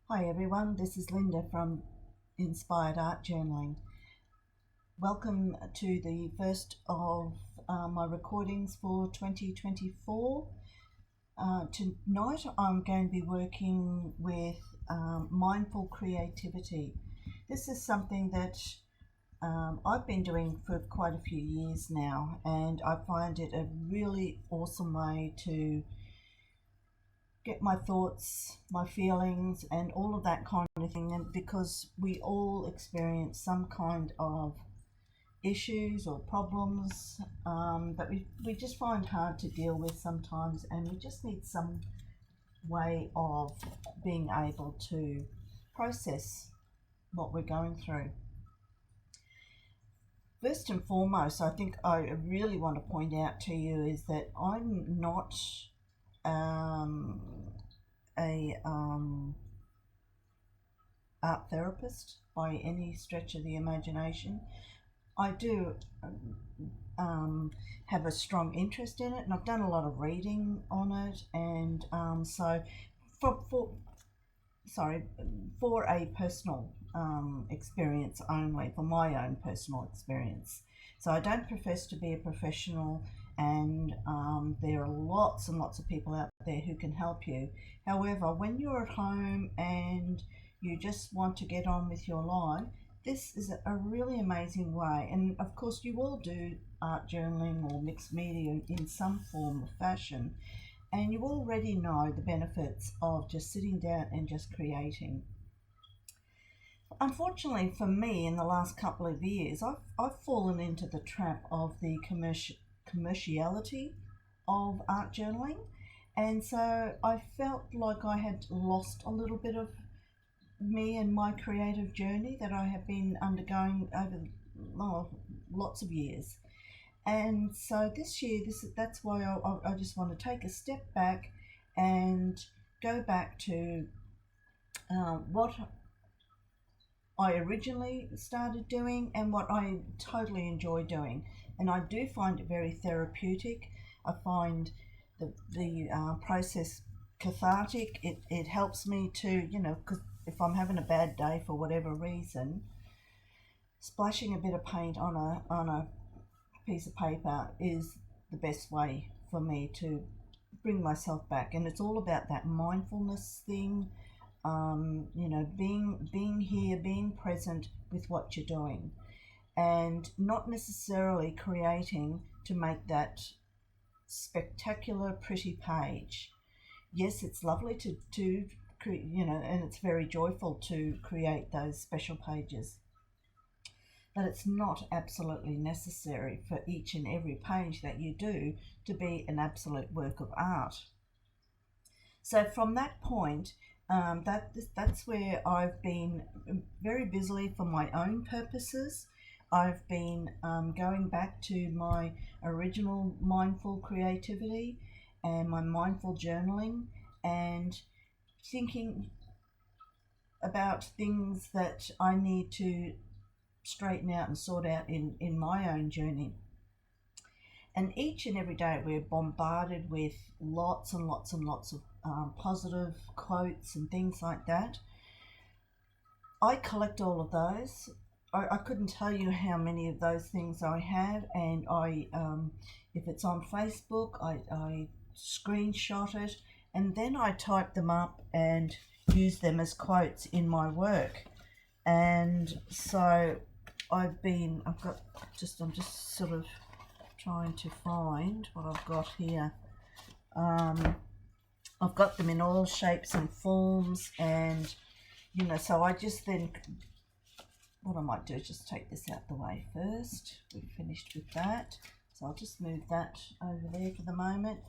Hi everyone, this is Linda from Inspired Art Journaling. Welcome to the first of my recordings for 2024. Tonight I'm going to be working with mindful creativity. This is something that I've been doing for quite a few years now, and I find it a really awesome way to get my thoughts, my feelings, and all of that kind of thing. And because we all experience some kind of issues or problems that we just find hard to deal with sometimes, and we just need some way of being able to process what we're going through. First and foremost, I think I really want to point out to you is that I'm not a art therapist by any stretch of the imagination. I do have a strong interest in it, and I've done a lot of reading on it, and so for a personal experience only, for my own personal experience. So I don't profess to be a professional, and there are lots and lots of people out there who can help you. However, when you're at home and you just want to get on with your life, this is a really amazing way. And of course, you all do art journaling or mixed media in some form or fashion, and you already know the benefits of just sitting down and just creating. Unfortunately for me, in the last couple of years, I've fallen into the trap of the commerciality of art journaling, and so I felt like I had lost a little bit of me and my creative journey that I have been undergoing over lots of years. And so this year, that's why I just want to take a step back and go back to what I originally started doing and what I totally enjoy doing. And I do find it very therapeutic. I find the process cathartic. It helps me to, because if I'm having a bad day for whatever reason, splashing a bit of paint on a piece of paper is the best way for me to bring myself back. And it's all about that mindfulness thing, being here, being present with what you're doing, and not necessarily creating to make that spectacular pretty page. Yes, it's lovely to and it's very joyful to create those special pages, but it's not absolutely necessary for each and every page that you do to be an absolute work of art. So from that point, that's where I've been very busily for my own purposes. I've been going back to my original mindful creativity and my mindful journaling, and thinking about things that I need to straighten out and sort out in my own journey. And each and every day we're bombarded with lots and lots and lots of positive quotes and things like that. I collect all of those. I couldn't tell you how many of those things I have, and if it's on Facebook, I screenshot it, and then I type them up and use them as quotes in my work. And so I'm just sort of trying to find what I've got here. I've got them in all shapes and forms, and so I just then, what I might do is just take this out the way first. We've finished with that, so I'll just move that over there for the moment.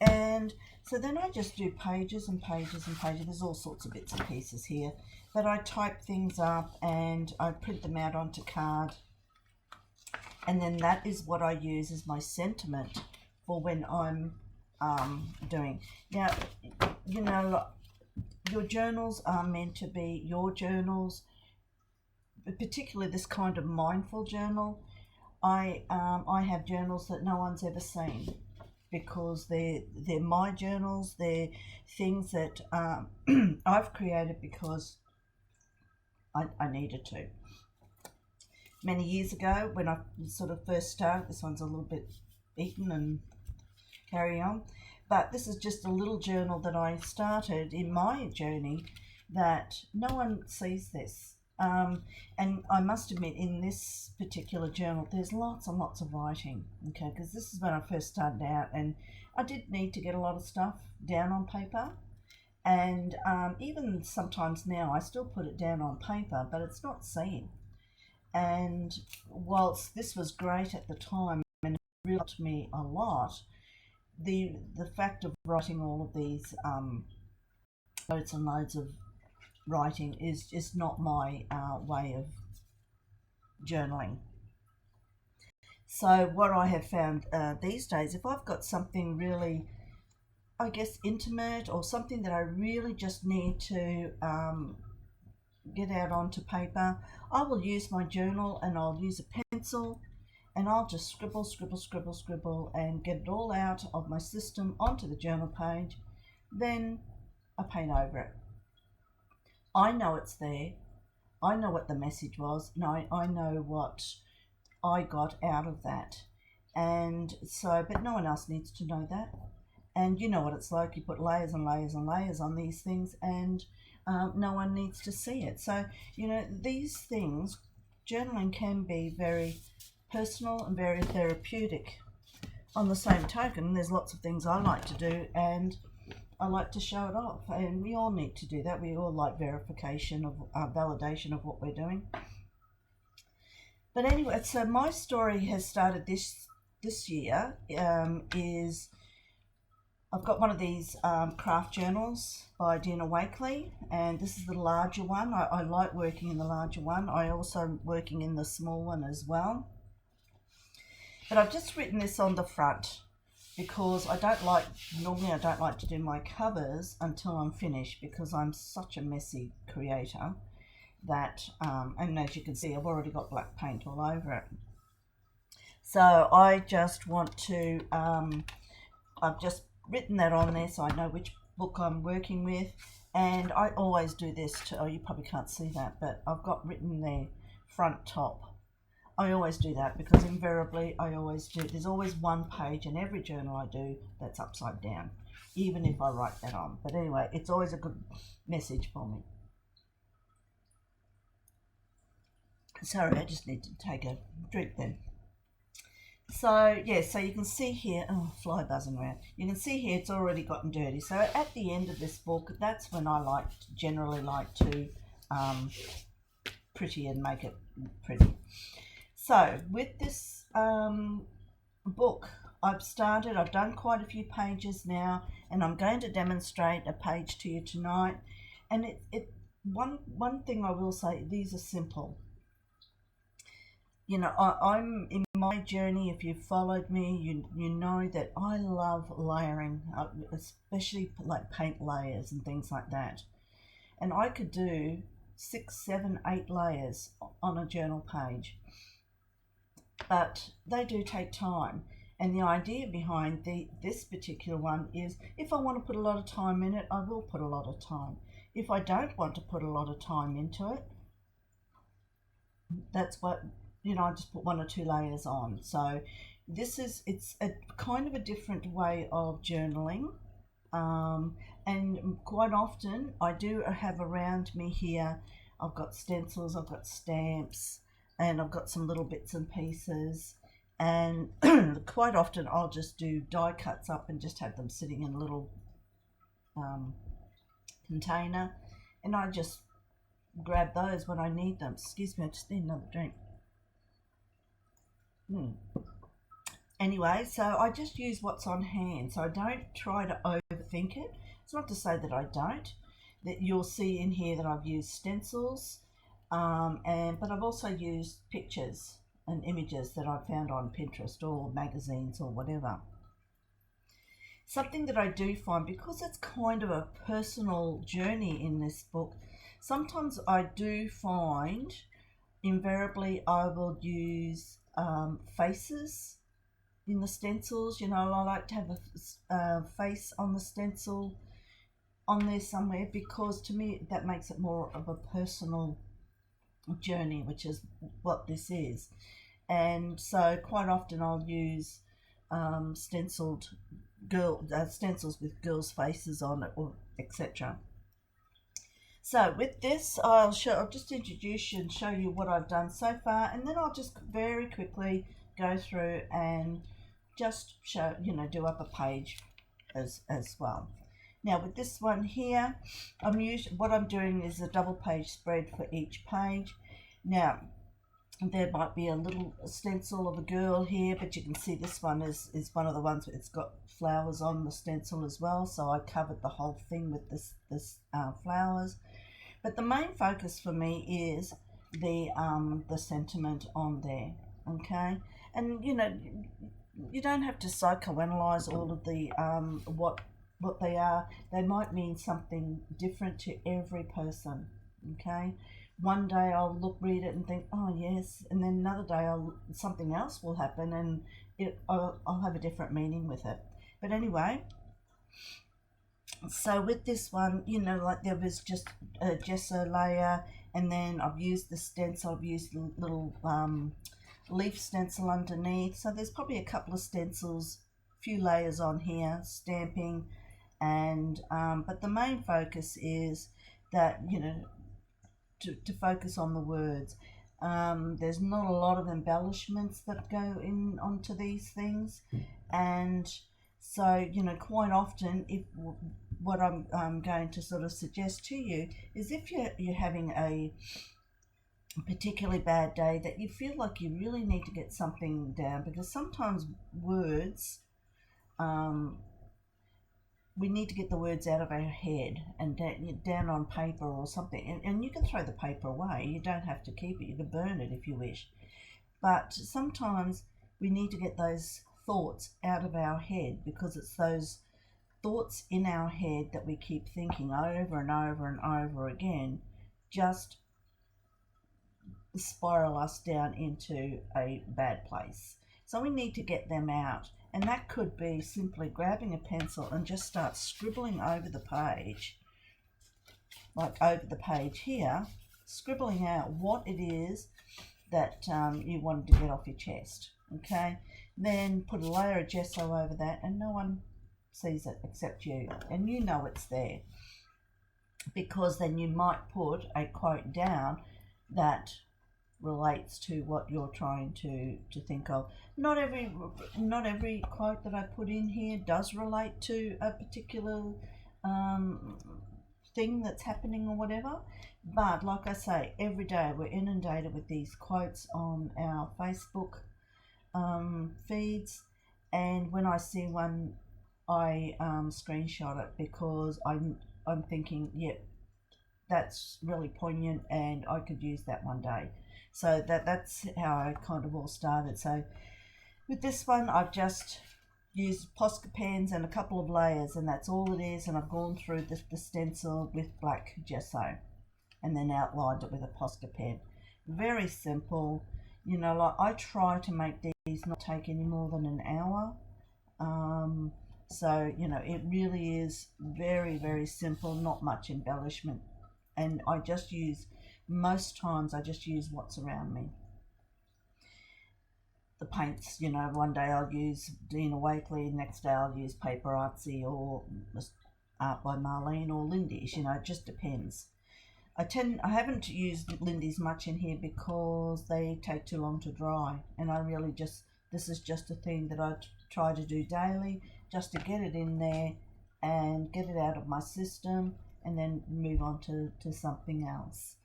And so then I just do pages and pages and pages. There's all sorts of bits and pieces here, but I type things up and I print them out onto card, and then that is what I use as my sentiment for when I'm doing. Now, your journals are meant to be your journals, particularly this kind of mindful journal. I have journals that no one's ever seen. because they're my journals. They're things that I've created because I needed to. Many years ago, when I sort of first started, this one's a little bit eaten and carry on, but this is just a little journal that I started in my journey that no one sees this. And I must admit, in this particular journal, there's lots and lots of writing, okay, because this is when I first started out, and I did need to get a lot of stuff down on paper. And even sometimes now, I still put it down on paper, but it's not seen. And whilst this was great at the time and it really helped me a lot, the fact of writing all of these loads and loads of writing is just not my way of journaling. So what I have found these days, if I've got something really, I guess, intimate, or something that I really just need to get out onto paper, I will use my journal and I'll use a pencil and I'll just scribble, scribble, scribble, scribble and get it all out of my system onto the journal page. Then I paint over it. I know it's there. I know what the message was, and I know what I got out of that. And so, but no one else needs to know that. And you know what it's like, you put layers and layers and layers on these things, and no one needs to see it. So, you know, these things, journaling can be very personal and very therapeutic. On the same token, there's lots of things I like to do, and I like to show it off, and we all need to do that. We all like verification of validation of what we're doing. But anyway, so my story has started this year. Is I've got one of these craft journals by Dina Wakley, and this is the larger one. I like working in the larger one. I also working in the small one as well. But I've just written this on the front because normally I don't like to do my covers until I'm finished, because I'm such a messy creator that, and as you can see, I've already got black paint all over it. So I just want to, I've just written that on there so I know which book I'm working with. And I always do this too. Oh, you probably can't see that, but I've got written there front top. I always do that because invariably I always do. There's always one page in every journal I do that's upside down, even if I write that on. But anyway, it's always a good message for me. Sorry, I just need to take a drink then. So yeah, so you can see here, oh, fly buzzing around. You can see here it's already gotten dirty. So at the end of this book, that's when I generally like to pretty and make it pretty. So with this book, I've done quite a few pages now, and I'm going to demonstrate a page to you tonight. And one thing I will say, these are simple. You know, I'm in my journey, if you've followed me, you know that I love layering, especially like paint layers and things like that. And I could do 6, 7, 8 layers on a journal page. But they do take time. And the idea behind this particular one is, if I want to put a lot of time in it, I will put a lot of time. If I don't want to put a lot of time into it, that's what, you know, I just put 1 or 2 layers on. So it's a kind of a different way of journaling. And quite often I do have around me here, I've got stencils, I've got stamps, and I've got some little bits and pieces, and quite often I'll just do die cuts up and just have them sitting in a little container, and I just grab those when I need them. Excuse me, I just need another drink. Anyway, so I just use what's on hand, so I don't try to overthink it. It's not to say that I don't. That you'll see in here that I've used stencils, but I've also used pictures and images that I've found on Pinterest or magazines or whatever. Something that I do find, because it's kind of a personal journey in this book, sometimes I do find invariably I will use faces in the stencils. You know, I like to have a face on the stencil on there somewhere, because to me that makes it more of a personal journey, which is what this is. And so quite often I'll use stencils with girls' faces on it, or etc. So with this, I'll just introduce you and show you what I've done so far, and then I'll just very quickly go through and just show, do up a page as well. Now with this one here, what I'm doing is a double page spread for each page. Now there might be a little stencil of a girl here, but you can see this one is one of the ones where it's got flowers on the stencil as well, so I covered the whole thing with this flowers. But the main focus for me is the sentiment on there, okay? And you don't have to psychoanalyze all of the what they are. They might mean something different to every person, okay? One day I'll read it and think, oh yes, and then another day something else will happen, and I'll have a different meaning with it. But anyway, so with this one, like there was just a gesso layer, and then I've used the stencil, I've used a little leaf stencil underneath. So there's probably a couple of stencils, few layers on here, stamping, and but the main focus is that, to focus on the words. There's not a lot of embellishments that go in onto these things, and so quite often, if what I'm going to sort of suggest to you is, if you're having a particularly bad day, that you feel like you really need to get something down, because sometimes words, we need to get the words out of our head and down on paper or something. And you can throw the paper away. You don't have to keep it. You can burn it if you wish. But sometimes we need to get those thoughts out of our head, because it's those thoughts in our head that we keep thinking over and over and over again, just spiral us down into a bad place. So we need to get them out. And that could be simply grabbing a pencil and just start scribbling over the page, like over the page here, scribbling out what it is that you wanted to get off your chest, okay? Then put a layer of gesso over that, and no one sees it except you, and you know it's there, because then you might put a quote down that relates to what you're trying to think of. Not every quote that I put in here does relate to a particular thing that's happening or whatever, but like I say, every day we're inundated with these quotes on our Facebook feeds, and when I see one, I screenshot it, because I'm thinking, yep, that's really poignant and I could use that one day. So that's how I kind of all started. So with this one, I've just used Posca pens and a couple of layers, and that's all it is. And I've gone through the stencil with black gesso and then outlined it with a Posca pen. Very simple. Like I try to make these not take any more than an hour. So it really is very, very simple, not much embellishment. And most times I just use what's around me. The paints, one day I'll use Dina Wakley, next day I'll use Paper Artsy or Art by Marlene or Lindy's, it just depends. I haven't used Lindy's much in here because they take too long to dry, and this is just a thing that I try to do daily, just to get it in there and get it out of my system, and then move on to something else.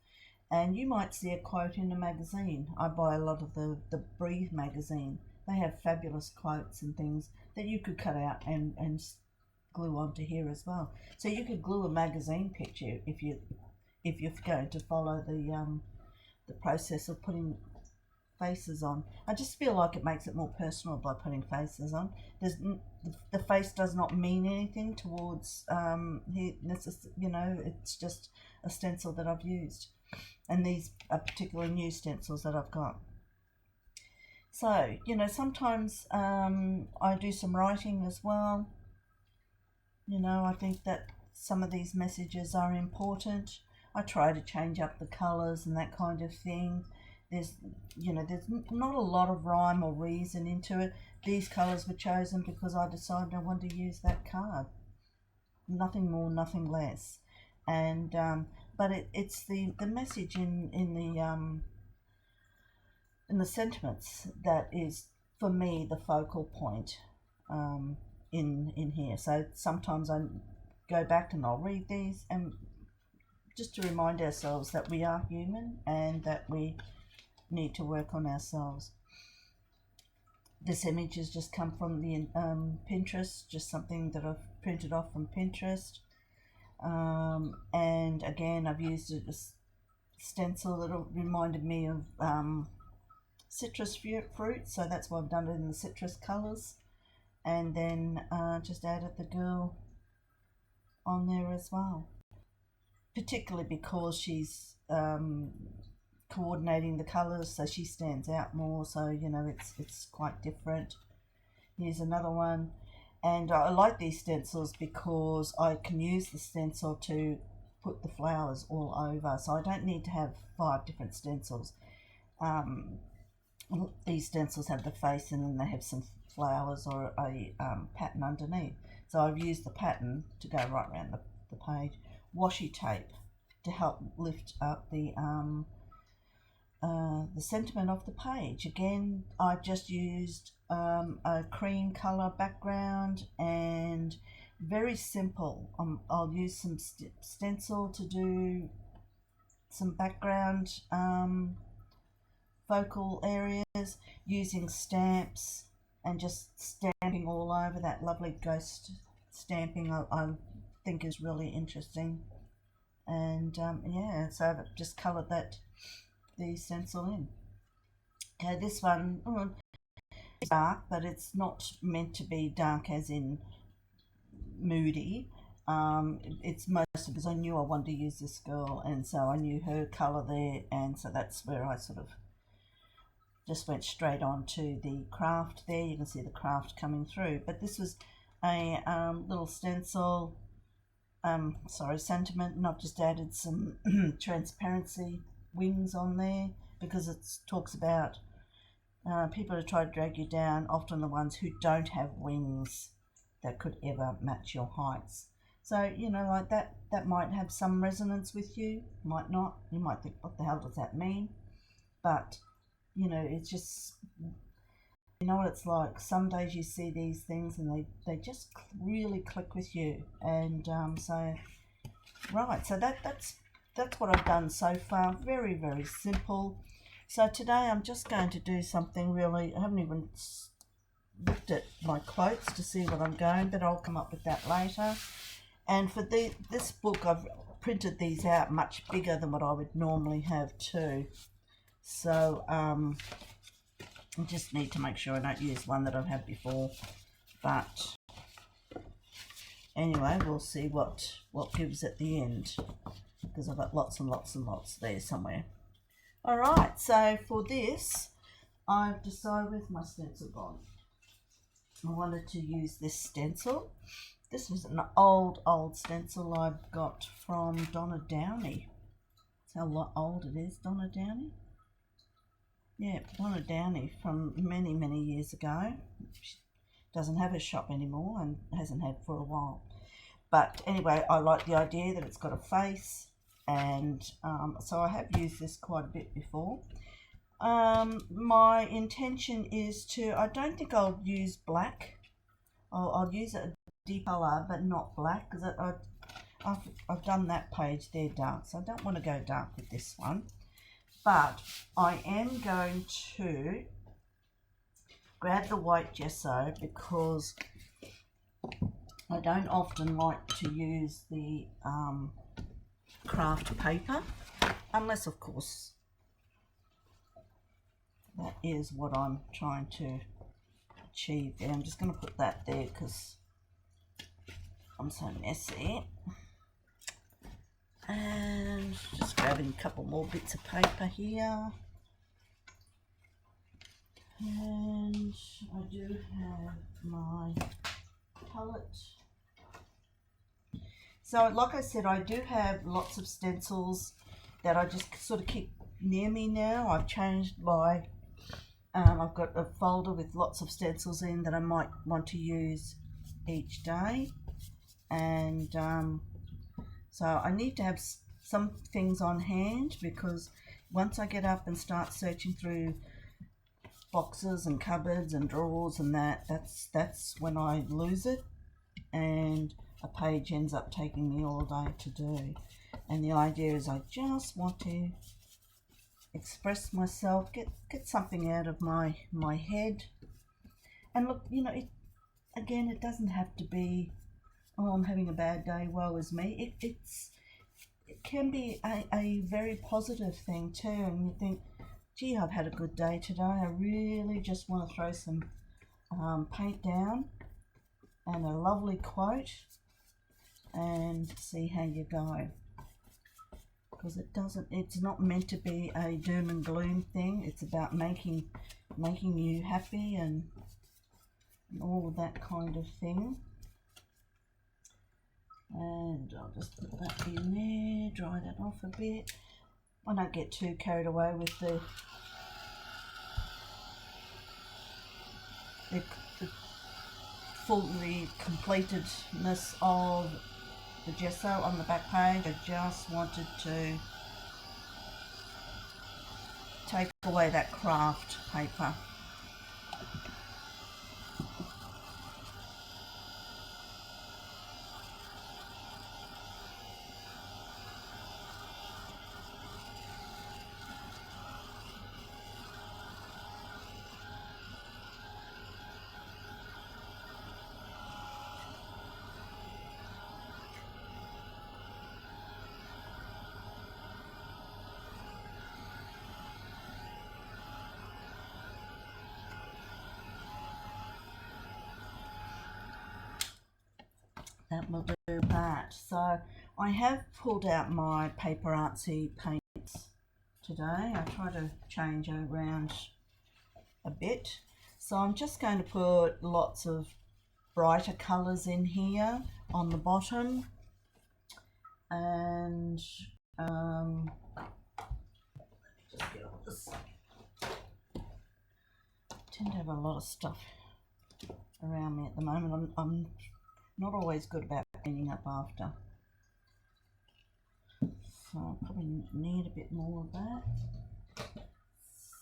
And you might see a quote in a magazine. I buy a lot of the Breathe magazine. They have fabulous quotes and things that you could cut out and glue onto here as well. So you could glue a magazine picture if you're going to follow the process of putting faces on. I just feel like it makes it more personal by putting faces on. The face does not mean anything towards it's just a stencil that I've used, and these are particular new stencils that I've got. So, you know, sometimes I do some writing as well. You know, I think that some of these messages are important. I try to change up the colours and that kind of thing. There's, you know, there's not a lot of rhyme or reason into it. These colours were chosen because I decided I wanted to use that card. Nothing more, nothing less. And but it's the message in the sentiments that is for me the focal point in here. So sometimes I go back and I'll read these, and just to remind ourselves that we are human and that we need to work on ourselves. This image has just come from the Pinterest, just something that I've printed off from Pinterest. And again, I've used a stencil that reminded me of citrus fruit, so that's why I've done it in the citrus colours. And then just added the girl on there as well, particularly because she's coordinating the colours, so she stands out more, so you know it's quite different. Here's another one, and I like these stencils because I can use the stencil to put the flowers all over, so I don't need to have 5 different stencils. These stencils have the face and then they have some flowers or a pattern underneath, so I've used the pattern to go right around the page. Washi tape to help lift up the sentiment of the page. Again, I've just used a cream colour background and very simple. I'll use some stencil to do some background focal areas, using stamps and just stamping all over. That lovely ghost stamping I think is really interesting. And yeah, so I've just coloured the stencil in. Okay, this one is dark, but it's not meant to be dark as in moody. It's mostly because I knew I wanted to use this girl, and so I knew her colour there, and so that's where I sort of just went straight on to the craft there. You can see the craft coming through, but this was a little stencil sentiment, and I've just added some transparency wings on there because it talks about people who try to drag you down, often the ones who don't have wings that could ever match your heights. So, you know, like that might have some resonance with you, might not. You might think, what the hell does that mean? But, you know, it's just, you know what it's like. Some days you see these things and they just really click with you. And so, right, so that's what I've done so far. Very, very simple. So today I'm just going to do something really, I haven't even looked at my quotes to see what I'm going, but I'll come up with that later. And for this book, I've printed these out much bigger than what I would normally have too. So I just need to make sure I don't use one that I've had before. But anyway, we'll see what gives at the end, because I've got lots and lots and lots there somewhere. All right, so for this, I've decided, where's my stencil gone? I wanted to use this stencil. This was an old stencil I've got from Donna Downey. That's how old it is, Donna Downey. Yeah, Donna Downey from many, many years ago. She doesn't have a shop anymore and hasn't had for a while. But anyway, I like the idea that it's got a face, and so I have used this quite a bit before. My intention is to, I don't think I'll use black. I'll use a deep colour, but not black, because I've done that page there dark, so I don't want to go dark with this one. But I am going to grab the white gesso because I don't often like to use the craft paper, unless of course that is what I'm trying to achieve there. I'm just going to put that there because I'm so messy. And just grabbing a couple more bits of paper here. And I do have my palette. So like I said, I do have lots of stencils that I just sort of keep near me now. I've changed my, I've got a folder with lots of stencils in that I might want to use each day. And so I need to have some things on hand, because once I get up and start searching through boxes and cupboards and drawers and that's when I lose it, and a page ends up taking me all day to do. And the idea is I just want to express myself, get something out of my head. And look, you know, it doesn't have to be, oh, I'm having a bad day, woe is me. It can be a very positive thing too, and you think, gee, I've had a good day today. I really just want to throw some paint down and a lovely quote and see how you go. Because it's not meant to be a doom and gloom thing. It's about making you happy and all of that kind of thing. And I'll just put that in there, dry that off a bit. I don't get too carried away with the fully completedness of the gesso on the back page. I just wanted to take away that craft paper. That will do that. So I have pulled out my Paper Artsy paints today. I try to change around a bit. So I'm just going to put lots of brighter colours in here on the bottom. And let me just get all this. I tend to have a lot of stuff around me at the moment. I'm not always good about cleaning up after. So I probably need a bit more of that.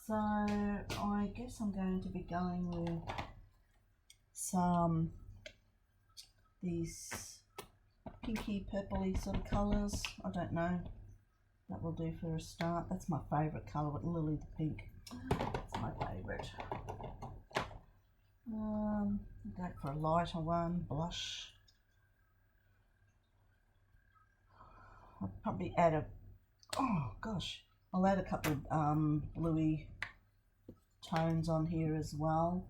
So I guess I'm going to be going with these pinky purpley sort of colours. I don't know. That will do for a start. That's my favourite colour, with Lily the Pink. That's my favourite. Go for a lighter one, blush. I'll probably add I'll add a couple of bluey tones on here as well.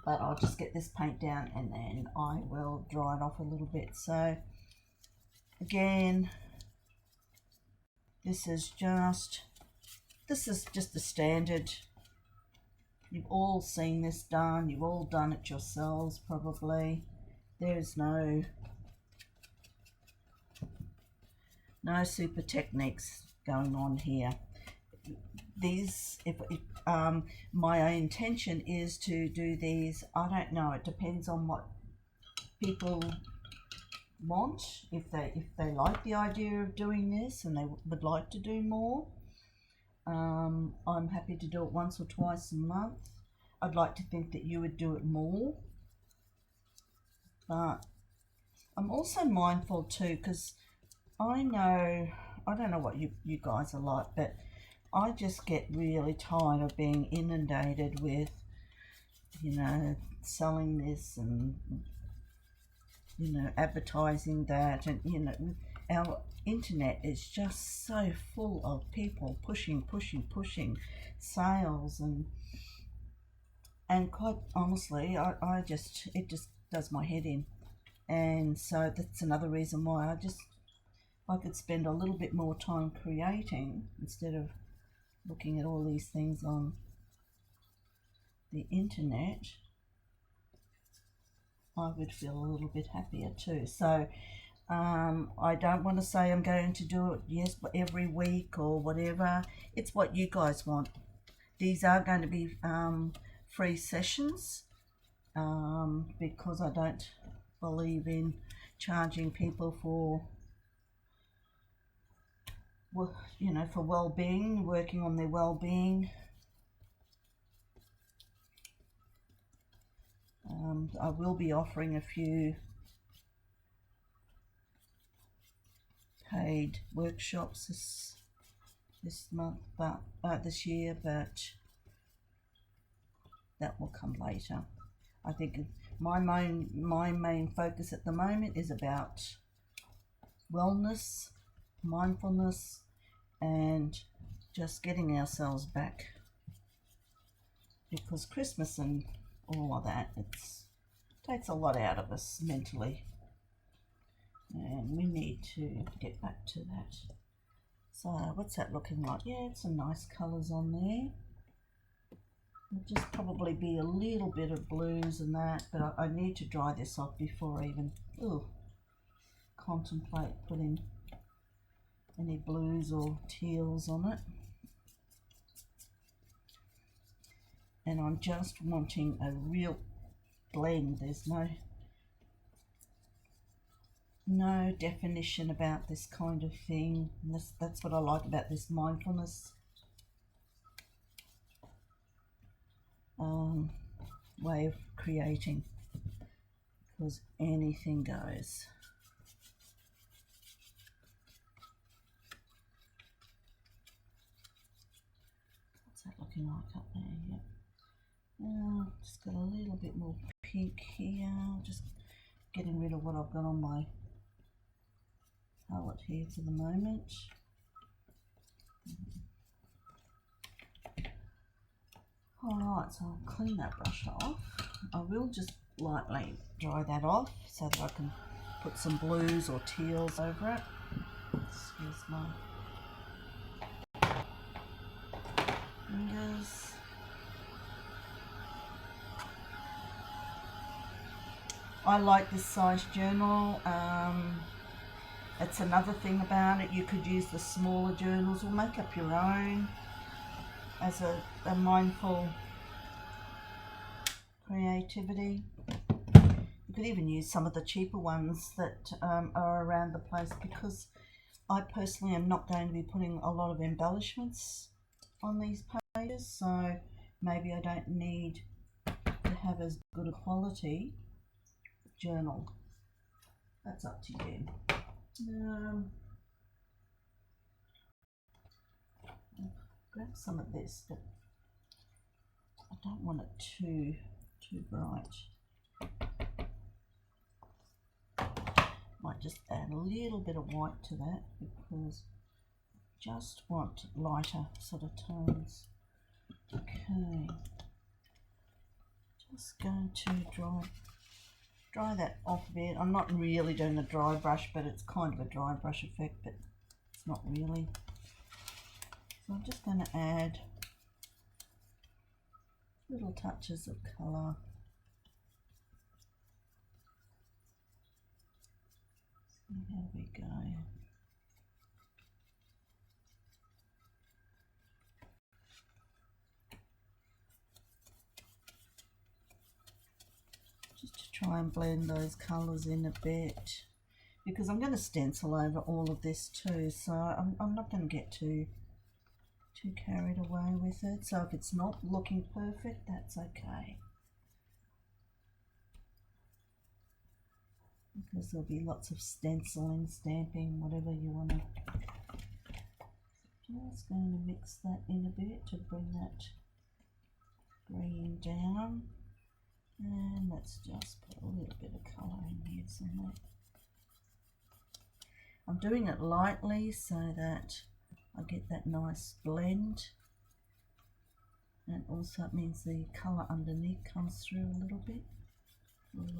But I'll just get this paint down and then I will dry it off a little bit. So again, this is just the standard. You've all seen this done. You've all done it yourselves probably. There's no super techniques going on here. These, my intention is to do these, I don't know, it depends on what people want. If they like the idea of doing this and they would like to do more, I'm happy to do it once or twice a month. I'd like to think that you would do it more, but I'm also mindful too, because I don't know what you guys are like, but I just get really tired of being inundated with, you know, selling this and, you know, advertising that, and, you know, our internet is just so full of people pushing sales, and quite honestly, it just does my head in. And so that's another reason why I could spend a little bit more time creating instead of looking at all these things on the internet, I would feel a little bit happier too. So I don't want to say I'm going to do it, yes, every week or whatever. It's what you guys want. These are going to be free sessions because I don't believe in charging people for, for well-being, working on their well-being. I will be offering a few paid workshops this month, but this year, but that will come later. I think my main focus at the moment is about wellness, mindfulness, and just getting ourselves back, because Christmas and all of that, it takes a lot out of us mentally, and we need to get back to that. So what's that looking like? Yeah, it's some nice colours on there. There'll just probably be a little bit of blues and that, but I need to dry this off before I even contemplate putting any blues or teals on it. And I'm just wanting a real blend. There's no definition about this kind of thing. And that's what I like about this mindfulness way of creating, because anything goes. What's that looking like up there? Yep. Just got a little bit more pink here, just getting rid of what I've got on my palette here for the moment. Alright, so I'll clean that brush off. I will just lightly dry that off so that I can put some blues or teals over it. Excuse my fingers. I like this size journal. That's another thing about it. You could use the smaller journals or make up your own as a mindful creativity. You could even use some of the cheaper ones that are around the place, because I personally am not going to be putting a lot of embellishments on these pages, so maybe I don't need to have as good a quality journal. That's up to you. Grab some of this, but I don't want it too bright. Might just add a little bit of white to that, because I just want lighter sort of tones. Okay, just going to dry that off a bit. I'm not really doing a dry brush, but it's kind of a dry brush effect, but it's not really. So I'm just going to add little touches of colour. So here we go. Just to try and blend those colours in a bit, because I'm going to stencil over all of this too, so I'm not going to get too carried away with it. So if it's not looking perfect, that's okay, because there'll be lots of stenciling, stamping, whatever you want to. Just going to mix that in a bit to bring that green down. And let's just put a little bit of colour in here somewhere. I'm doing it lightly so that I get that nice blend, and also it means the colour underneath comes through a little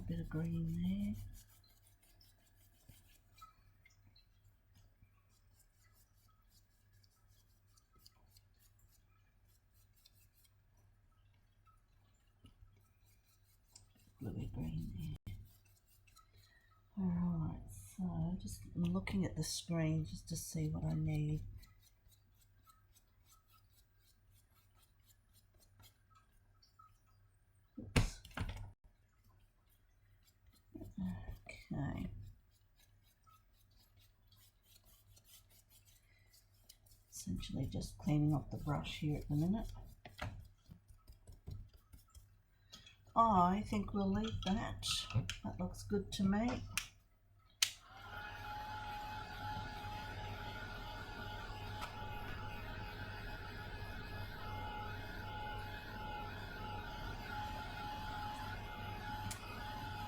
bit of green there. green there. Alright, so just looking at the screen just to see what I need. Oops. Okay. Essentially just cleaning off the brush here at the minute. I think we'll leave that. That looks good to me.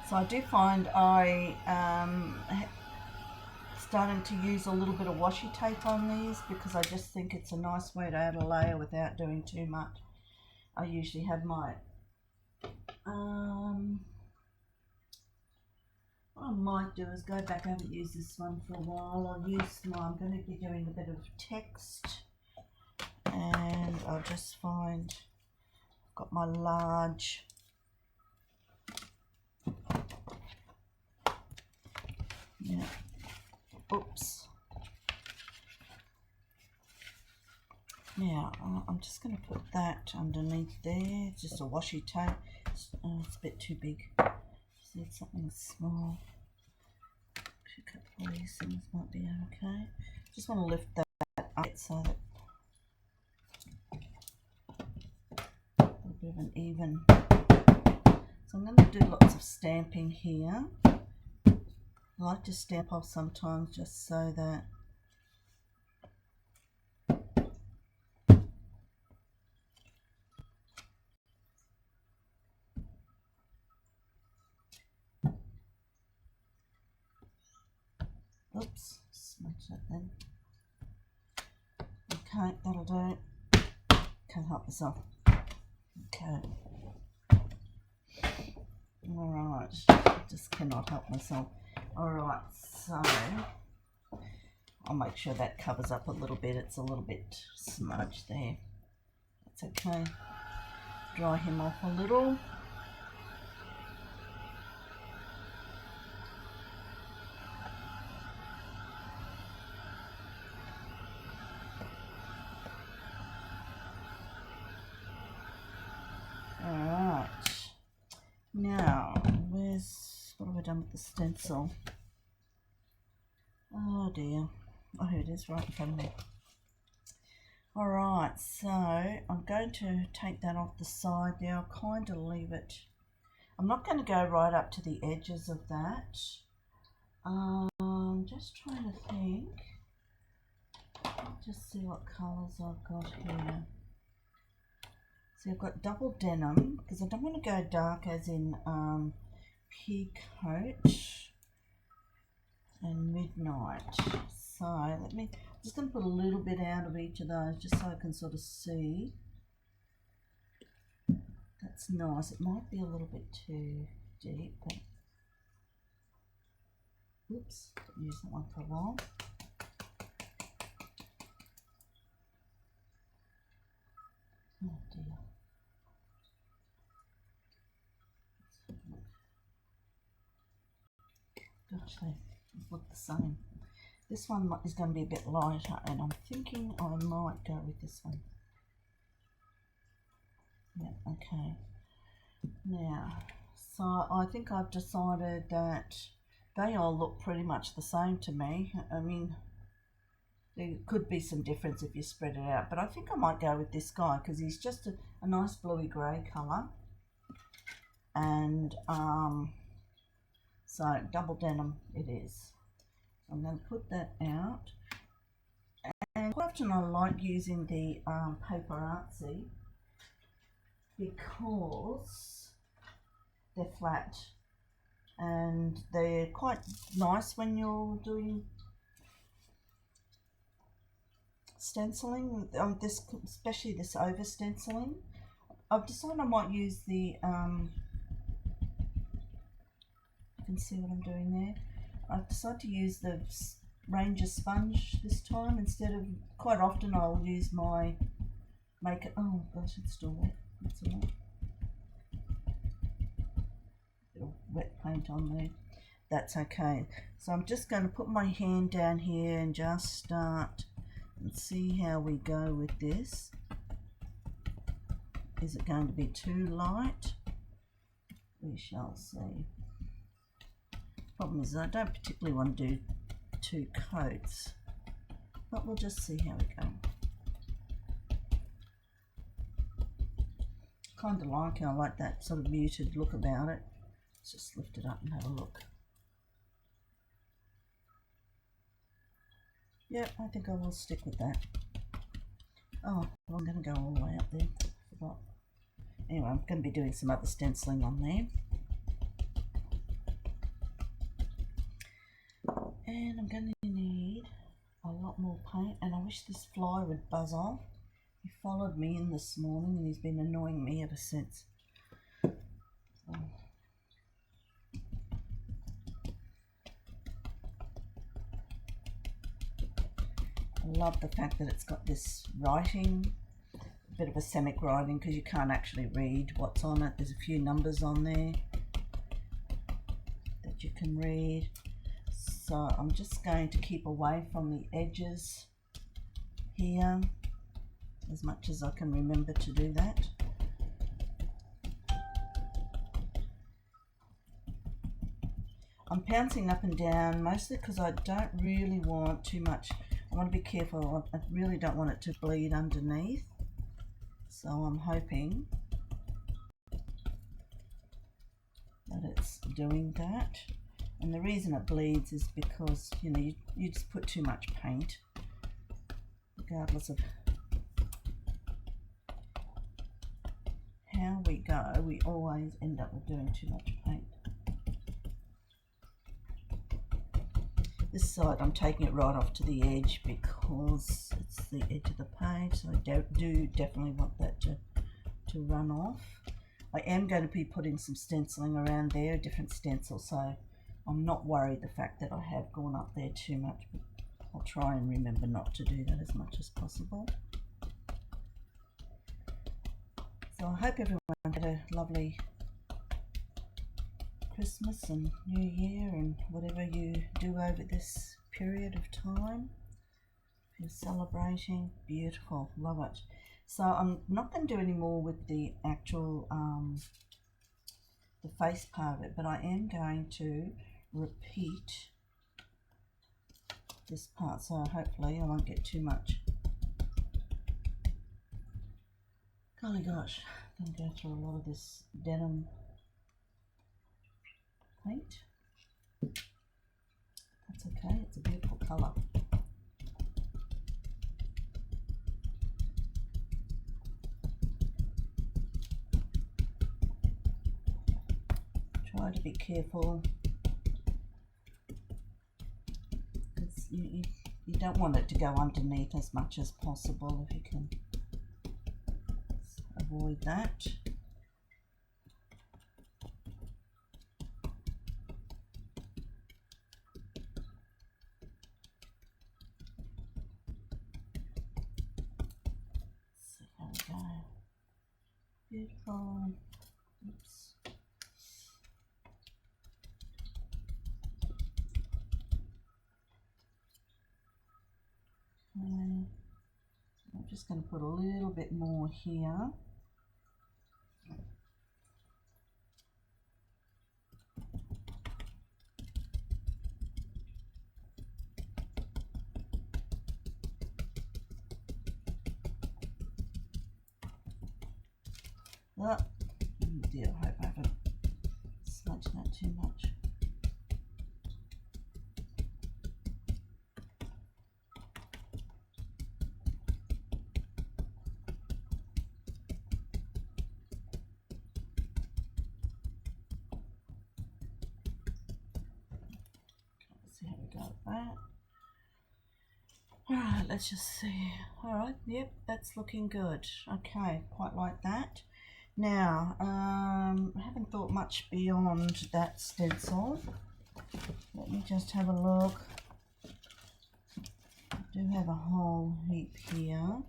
So I do find I starting to use a little bit of washi tape on these because I just think it's a nice way to add a layer without doing too much. I usually have my what I might do is go back. I haven't used this one for a while. I'll use my, I'm going to be doing a bit of text, and I'll just find, I've got my large oops. Now I'm just going to put that underneath there. It's just a washi tape. It's a bit too big. Just need something small. A couple of these things might be okay. Just want to lift that up so that a little bit of an even. So I'm going to do lots of stamping here. I like to stamp off sometimes just so that oops, smudge that then. Okay, that'll do. Can't help myself. Okay. Alright, just cannot help myself. Alright, so I'll make sure that covers up a little bit. It's a little bit smudged there. That's okay. Dry him off a little. Alright. Now, what have I done with the stencil? Oh dear. Oh, here it is, right in front of me. Alright, so I'm going to take that off the side there. I'll kind of leave it. I'm not going to go right up to the edges of that. Just trying to think. Just see what colours I've got here. See, I've got double denim because I don't want to go dark as in pea coat and midnight. So I'm just going to put a little bit out of each of those just so I can sort of see. That's nice. It might be a little bit too deep, but oops, didn't use that one for a while. Oh dear. Gosh, they look the same. This one is going to be a bit lighter, and I'm thinking I might go with this one. Yeah, okay. Now, so I think I've decided that they all look pretty much the same to me. I mean, there could be some difference if you spread it out, but I think I might go with this guy because he's just a nice bluey grey colour. And so double denim it is. I'm going to put that out. And quite often I like using the paper artsy because they're flat and they're quite nice when you're doing stenciling, especially this over stenciling. I've decided I might use the you can see what I'm doing there. I've decided to use the Ranger sponge this time instead of, quite often I'll use my oh gosh, it's still wet. That's all right. wet paint on there. That's okay. So I'm just going to put my hand down here and just start and see how we go with this. Is it going to be too light? We shall see. Problem is I don't particularly want to do 2 coats, but we'll just see how we go. Kind of like it. I like that sort of muted look about it. Let's just lift it up and have a look. Yep, I think I will stick with that. Oh, well, I'm going to go all the way up there. I forgot. Anyway, I'm going to be doing some other stenciling on there. And I'm going to need a lot more paint, and I wish this fly would buzz off. He followed me in this morning and he's been annoying me ever since. So. I love the fact that it's got this writing, a bit of a semic writing, because you can't actually read what's on it. There's a few numbers on there that you can read. So I'm just going to keep away from the edges here as much as I can remember to do that. I'm pouncing up and down mostly because I don't really want too much. I want to be careful. I really don't want it to bleed underneath. So I'm hoping that it's doing that. And the reason it bleeds is because, you know, you just put too much paint, regardless of how we go, we always end up with doing too much paint. This side I'm taking it right off to the edge because it's the edge of the page, so I do definitely want that to run off. I am going to be putting some stenciling around there, a different stencil, so I'm not worried the fact that I have gone up there too much, but I'll try and remember not to do that as much as possible. So I hope everyone had a lovely Christmas and New Year and whatever you do over this period of time. If you're celebrating, beautiful, love it. So I'm not going to do any more with the actual the face part of it, but I am going to repeat this part, so hopefully I won't get too much. Golly gosh, I'm going to go through a lot of this denim paint. That's okay, it's a beautiful colour. Try to be careful, because you don't want it to go underneath as much as possible if you can avoid that. So there we go. Beautiful. Oops. Okay. I'm just going to put a little bit more here. Oh dear, I hope I haven't smudged that too much. Let's see how we go with that. Alright, let's just see. Alright, yep, that's looking good. Okay, quite like that. Now, I haven't thought much beyond that stencil. Let me just have a look. I do have a whole heap here.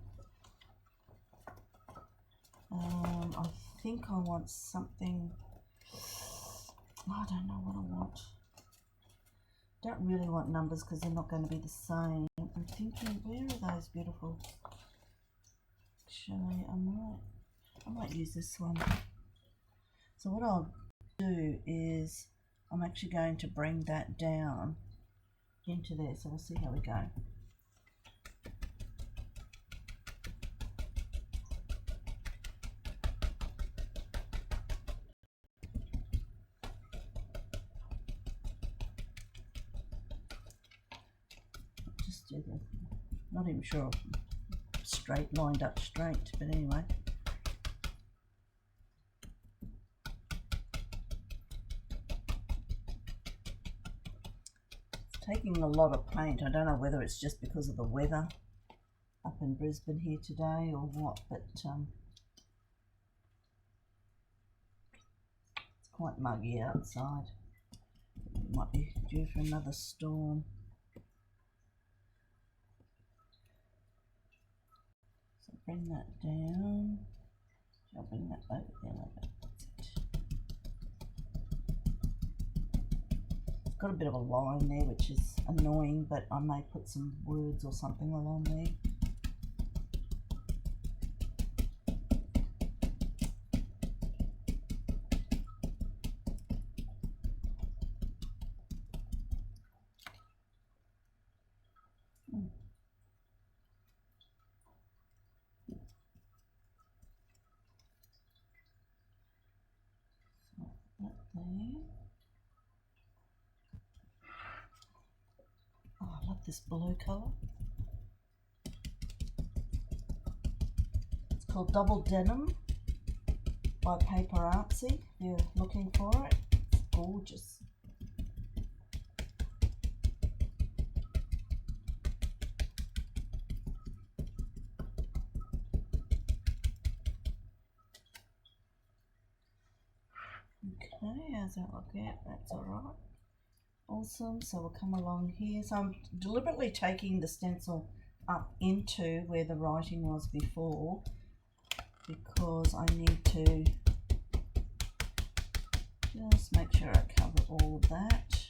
I think I want something. I don't know what I want. Don't really want numbers because they're not going to be the same. I'm thinking, where are those beautiful? Actually, I might use this one. So what I'll do is I'm actually going to bring that down into there. So we'll see how we go. Just do the, not even sure straight, lined up straight, but anyway. It's taking a lot of paint. I don't know whether it's just because of the weather up in Brisbane here today or what, but it's quite muggy outside. It might be due for another storm. So bring that down. I'll bring that over there a little bit. That's it. It's got a bit of a line there, which is annoying, but I may put some words or something along there. Oh, I love this blue colour. It's called Double Denim by Paper Artsy. If you're looking for it, it's gorgeous. Okay, how's that look? Yeah, that's alright. Awesome, so we'll come along here. So I'm deliberately taking the stencil up into where the writing was before because I need to just make sure I cover all of that.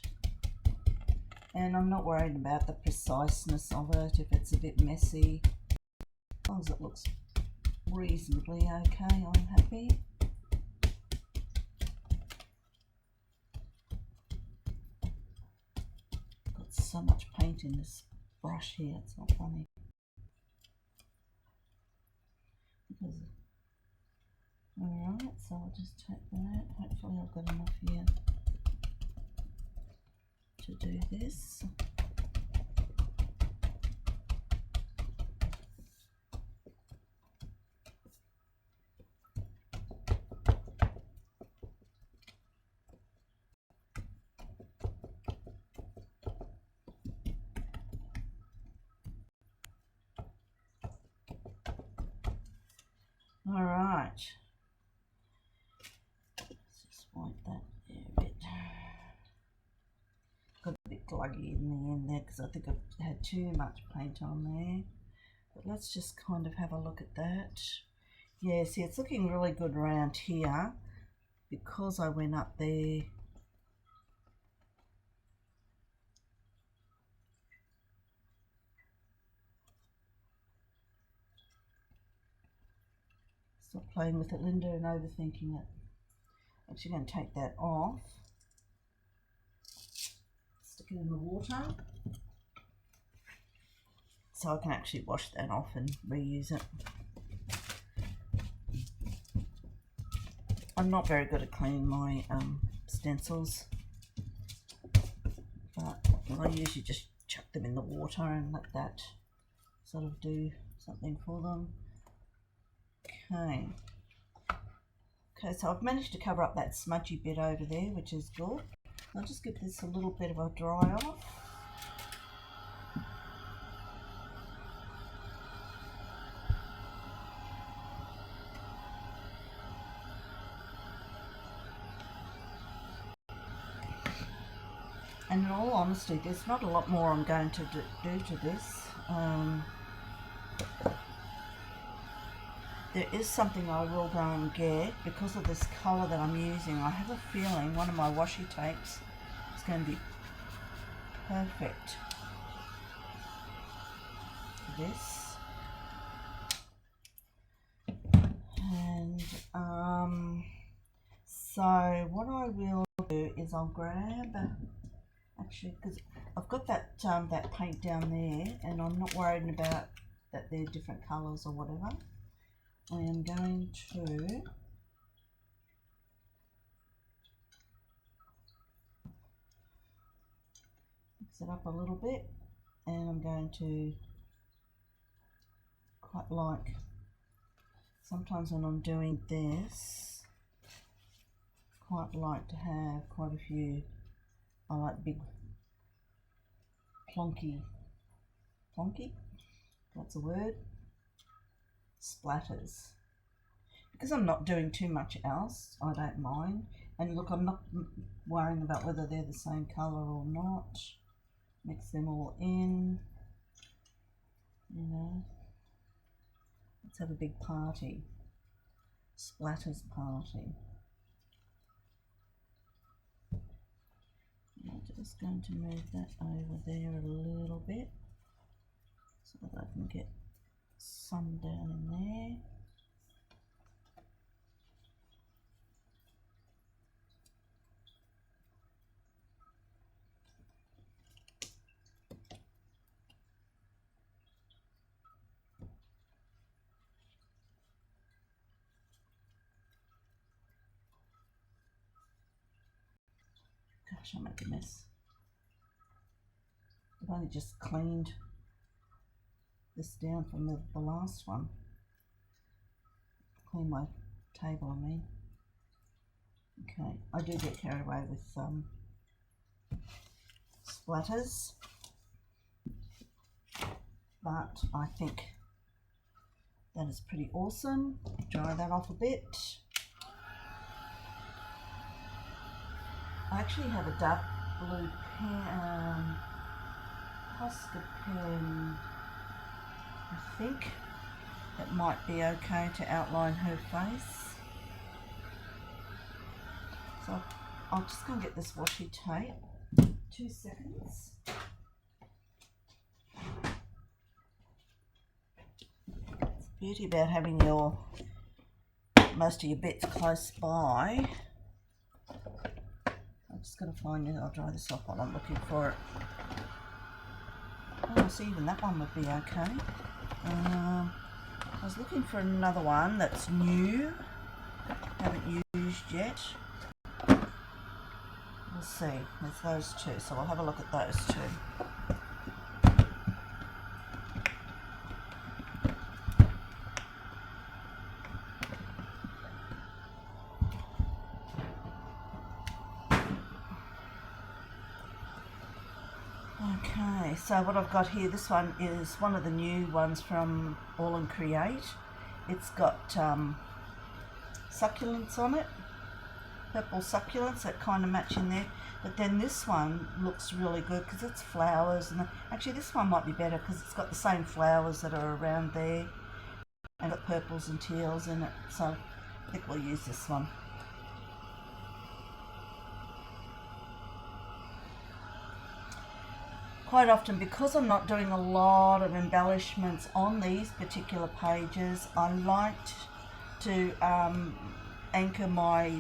And I'm not worried about the preciseness of it, if it's a bit messy. As long as it looks reasonably okay, I'm happy. So much paint in this brush here, it's not funny. Alright, so I'll just take that. Hopefully I've got enough here to do this. All right, let's just wipe that there a bit. Got a bit gluggy in the end there because I think I've had too much paint on there. But let's just kind of have a look at that. Yeah, see, it's looking really good around here because I went up there. Stop playing with it, Linda, and overthinking it. Actually going to take that off. Stick it in the water. So I can actually wash that off and reuse it. I'm not very good at cleaning my stencils, but I usually just chuck them in the water and let that sort of do something for them. Okay, so I've managed to cover up that smudgy bit over there, which is good. I'll just give this a little bit of a dry off. And in all honesty, there's not a lot more I'm going to do to this. there is something I will go and get because of this colour that I'm using. I have a feeling one of my washi tapes is going to be perfect for this. And so what I will do is I'll grab, actually, because I've got that that paint down there, and I'm not worried about that they're different colours or whatever. I am going to mix it up a little bit, and I'm going to quite like, sometimes when I'm doing this, quite like to have quite a few, I like big plonky, that's a word, splatters. Because I'm not doing too much else, I don't mind. And look, I'm not worrying about whether they're the same colour or not. Mix them all in, you know. Let's have a big party, splatters party. I'm just going to move that over there a little bit so that I can get some down in there. Gosh, I make a mess. I've only just cleaned this down from the last one. Clean my table, I mean. Okay, I do get carried away with splatters, but I think that is pretty awesome. Dry that off a bit. I actually have a dark blue pen, Posca pen, I think. That might be okay to outline her face. So I'll just go and get this washi tape. 2 seconds. It's the beauty about having most of your bits close by. I'm just going to find it. I'll dry this off while I'm looking for it. Oh, so even that one would be okay. I was looking for another one that's new, haven't used yet. We'll see, there's those two, so we'll have a look at those two. Okay, so what I've got here, this one is one of the new ones from All and Create. It's got succulents on it, purple succulents that kind of match in there. But then this one looks really good because it's flowers, and actually this one might be better because it's got the same flowers that are around there, and got purples and teals in it. So I think we'll use this one. Quite often, because I'm not doing a lot of embellishments on these particular pages, I like to anchor my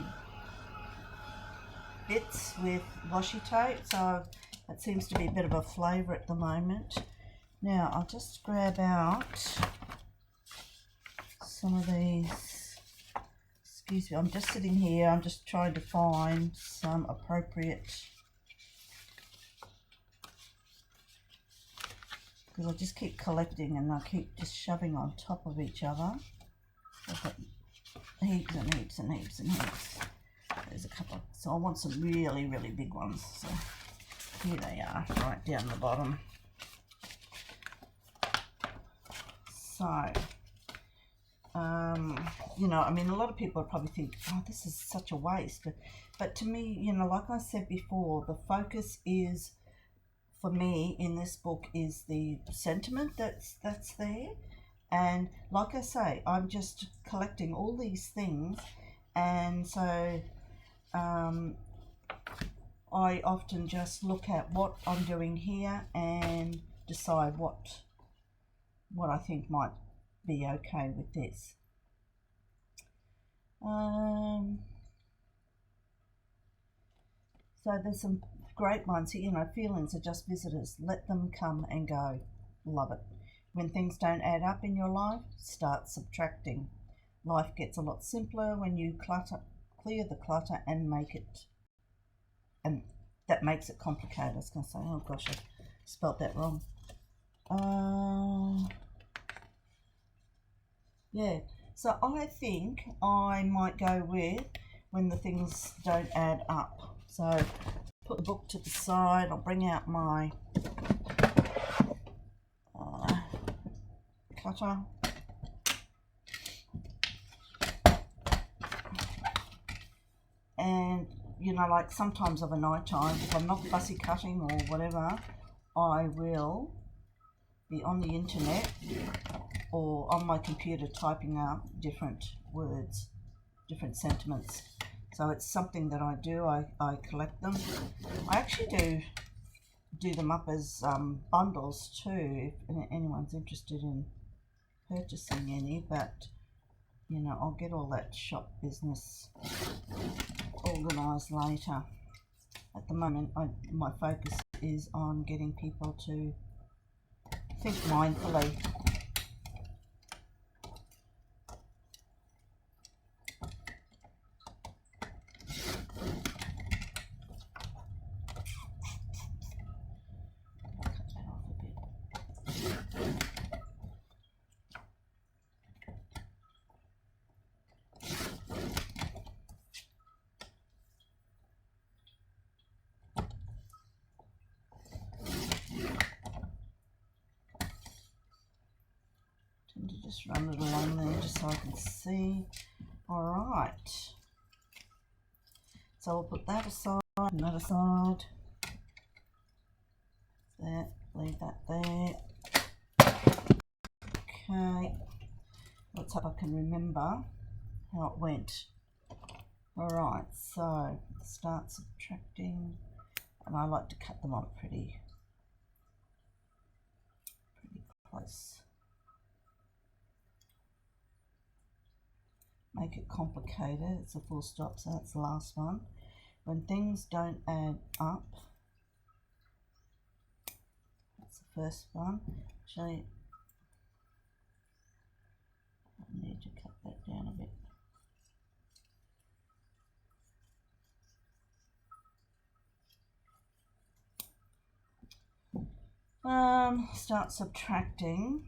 bits with washi tape, so that seems to be a bit of a flavour at the moment. Now I'll just grab out some of these. Excuse me, I'm just sitting here, I'm just trying to find some appropriate, because I just keep collecting and I keep just shoving on top of each other. I've got heaps and heaps and heaps and heaps. There's a couple, so I want some really, really big ones. So here they are, right down the bottom. So, you know, I mean, a lot of people probably think, oh, this is such a waste. But to me, you know, like I said before, the focus is, for me in this book, is the sentiment that's there. And like I say, I'm just collecting all these things, and so I often just look at what I'm doing here and decide what I think might be okay with this. So there's some great ones here, you know, feelings are just visitors. Let them come and go. Love it. When things don't add up in your life, start subtracting. Life gets a lot simpler when you clear the clutter and make it, and that makes it complicated. I was going to say, oh gosh, I spelt that wrong. Yeah, so I think I might go with when the things don't add up. So put the book to the side. I'll bring out my cutter. And, you know, like sometimes of a night time, if I'm not fussy cutting or whatever, I will be on the internet or on my computer typing out different words, different sentiments. So it's something that I do. I collect them. I actually do them up as bundles too, if anyone's interested in purchasing any, but you know, I'll get all that shop business organised later. At the moment, my focus is on getting people to think mindfully. To just run it along there just so I can see. All right, so I'll put that aside and that aside. There, leave that there. Okay, let's hope I can remember how it went. All right, so start subtracting, and I like to cut them off pretty close. Make it complicated. It's a full stop, so that's the last one. When things don't add up, that's the first one. Actually, I need to cut that down a bit. Start subtracting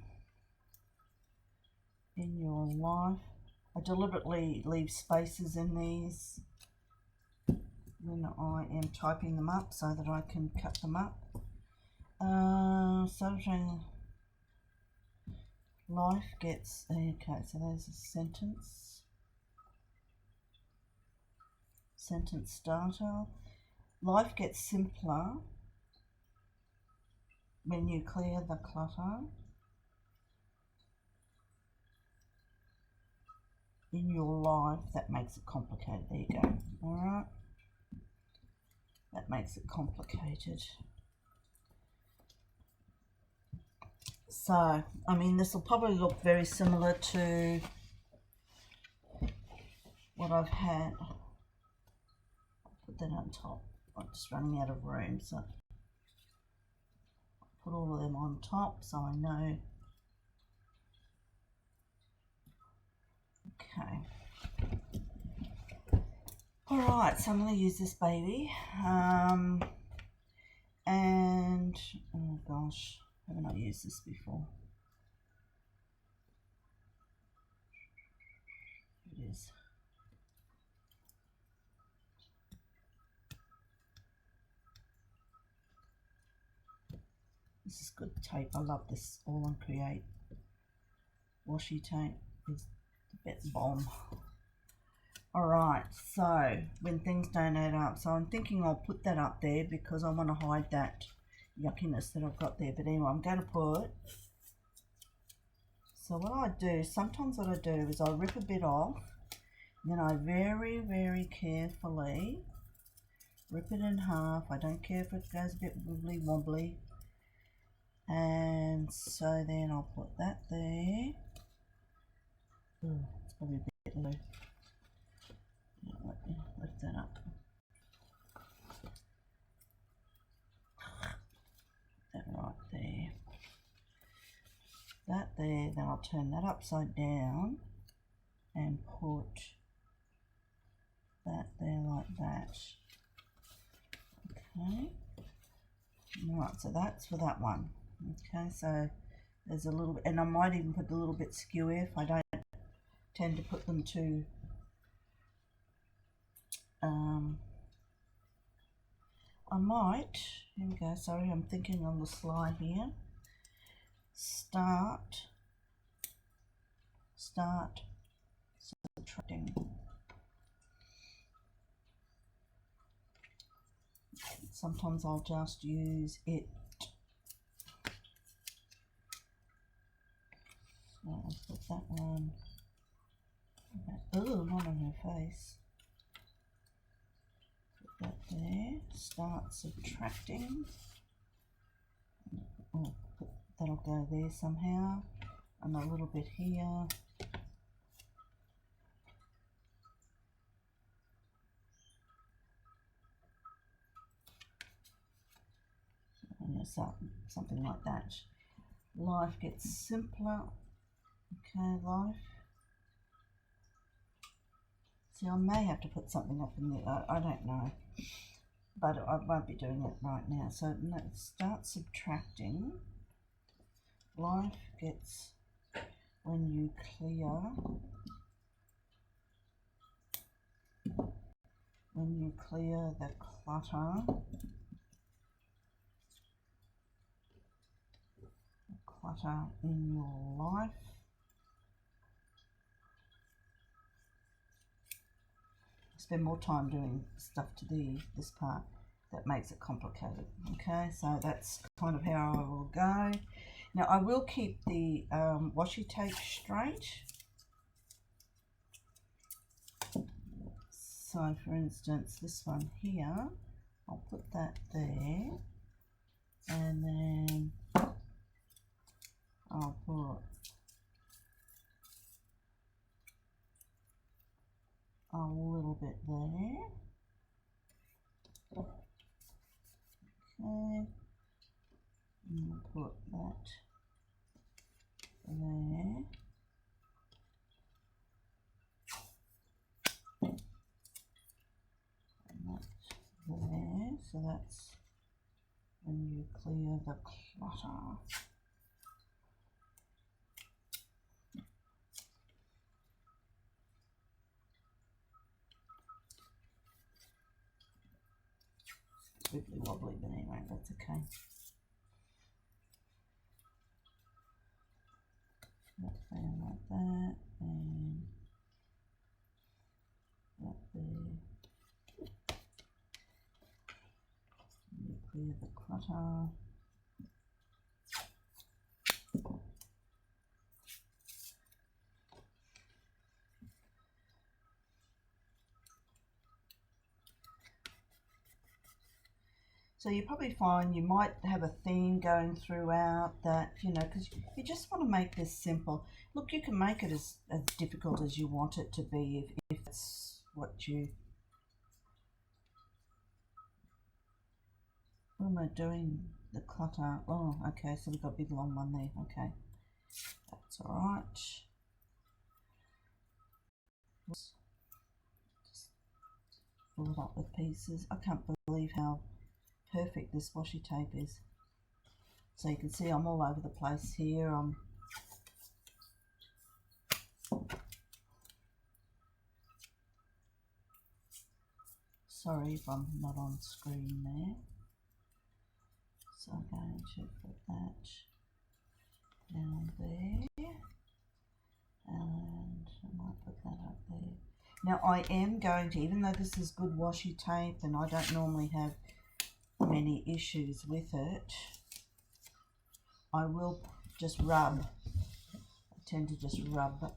in your life. I deliberately leave spaces in these when I am typing them up so that I can cut them up. So life gets, okay, so there's a sentence starter. Life gets simpler when you clear the clutter in your life. That makes it complicated. There you go. All right, that makes it complicated. So I mean, this will probably look very similar to what I've had. I'll put that on top. I'm just running out of room, so I'll put all of them on top so I know. Okay. All right, so I'm going to use this baby. And oh gosh, haven't I used this before? Here it is. This is good tape. I love this All on Create washi tape. It's the best bomb. All right, so when things don't add up, so I'm thinking I'll put that up there because I want to hide that yuckiness that I've got there. But anyway, I'm going to put So sometimes what I do is I rip a bit off, and then I very, very carefully rip it in half. I don't care if it goes a bit wibbly wobbly. And so then I'll put that there. Ooh, it's probably a bit low. Let me lift that up. That right there. That there, then I'll turn that upside down and put that there like that. Okay. Alright, so that's for that one. Okay, so there's a little bit, and I might even put a little bit skewy if I don't tend to put them too I might, here we go, sorry, I'm thinking on the slide here. Start subtracting. Sometimes I'll just use it. So I'll put that one. Oh, not on her face. Put that there. Start subtracting. Oh, that'll go there somehow. And a little bit here. Something like that. Life gets simpler. Okay, life. See, I may have to put something up in there. I don't know, but I won't be doing it right now. So let's start subtracting. Life gets, when you clear the clutter in your life. Spend more time doing stuff to this part that makes it complicated. Okay, so that's kind of how I will go. Now I will keep the washi tape straight. So for instance, this one here, I'll put that there, and then I'll put a little bit there. Okay, and I'll put that there. And that there. So that's when you clear the clutter. Wibbly wobbly, but anyway, that's okay. That there like that, and that there. And you clear the clutter. So you probably find you might have a theme going throughout that, you know, because you just want to make this simple. Look, you can make it as difficult as you want it to be if it's what you... What am I doing? The clutter. Oh, okay, so we've got a big long one there. Okay, that's all right. Just fill it up with pieces. I can't believe how perfect this washi tape is. So you can see I'm all over the place here. Sorry if I'm not on screen there. So I'm going to put that down there, and I might put that up there. Now I am going to, even though this is good washi tape and I don't normally have many issues with it, I will just rub a tend to just rub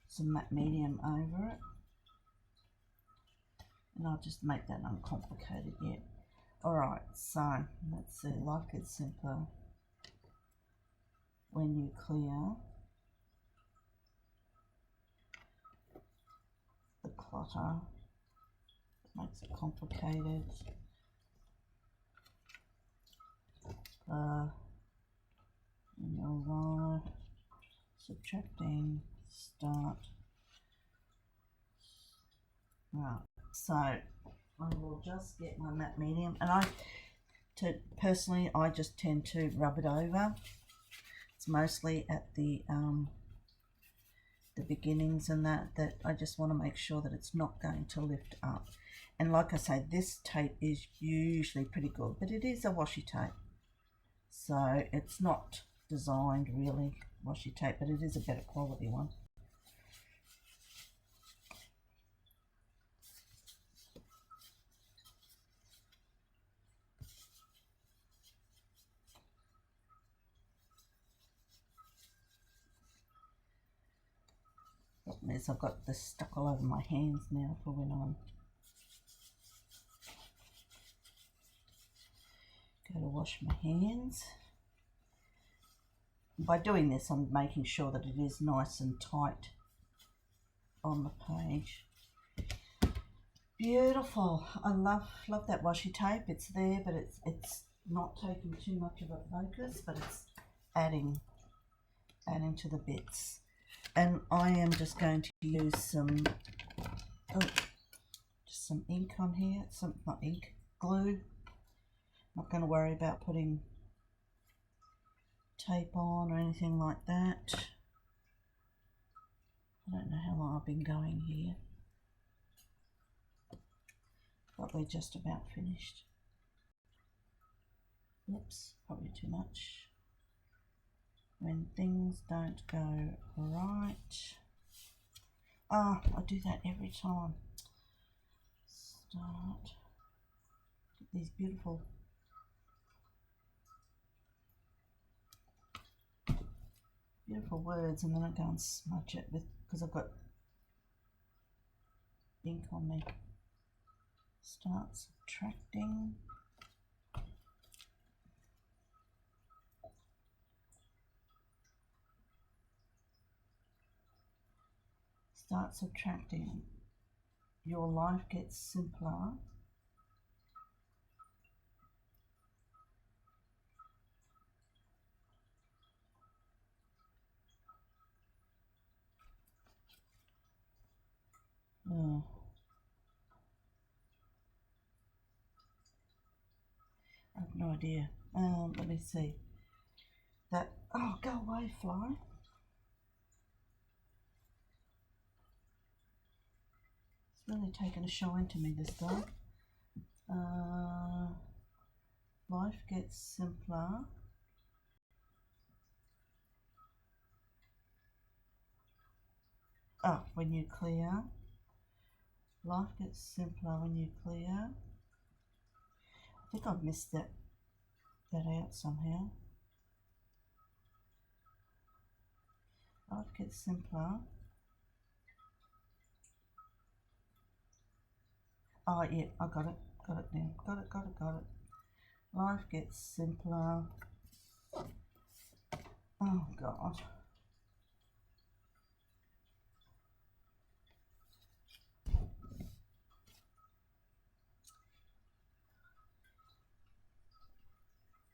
some matte medium over it, and I'll just make that uncomplicated yet. Alright, so let's see, life gets simpler when you clear the clutter. It makes it complicated. In your life, subtracting, start. Right, so I will just get my matte medium, and personally I just tend to rub it over. It's mostly at the beginnings and that I just want to make sure that it's not going to lift up. And like I say, this tape is usually pretty good, but it is a washi tape, so it's not designed really washi tape, but it is a better quality one. Problem is I've got this stuck all over my hands now for when I'm go to wash my hands. By doing this, I'm making sure that it is nice and tight on the page. Beautiful. I love that washi tape. It's there, but it's not taking too much of a focus, but it's adding to the bits. And I am just going to use some just some ink on here. Not ink, glue. Not going to worry about putting tape on or anything like that. I don't know how long I've been going here, but we're just about finished. Oops, probably too much. When things don't go right. I do that every time. Start. Get these beautiful words, and then I go and smudge it because I've got ink on me. Start subtracting. Start subtracting. Your life gets simpler. Oh. I have no idea. Let me see. That, oh, go away, fly. It's really taken a shine to me, this guy. Life gets simpler. When you clear. Life gets simpler when you clear. I think I've missed that out somehow. Life gets simpler. Oh yeah, I got it now. Got it. Life gets simpler. Oh God.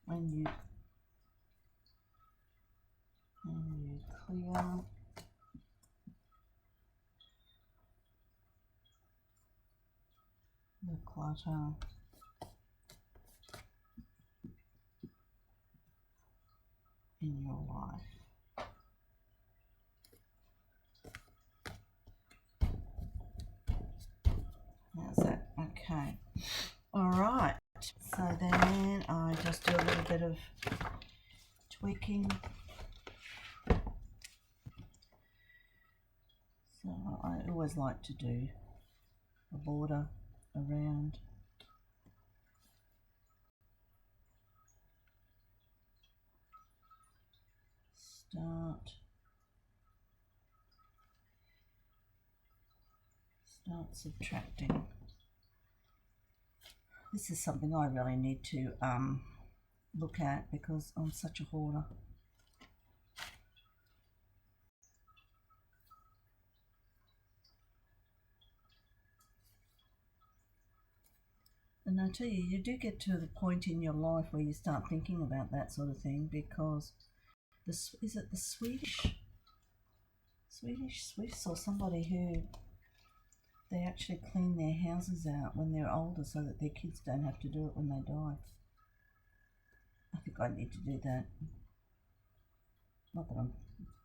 When you clear. The clutter. In your life. How's that? Okay. All right. So then I just do a little bit of tweaking. So I always like to do a border around. start subtracting. This is something I really need to look at because I'm such a hoarder. And I tell you, you do get to the point in your life where you start thinking about that sort of thing, because is it the Swedish Swiss or somebody who they actually clean their houses out when they're older so that their kids don't have to do it when they die. I think I need to do that. Not that I'm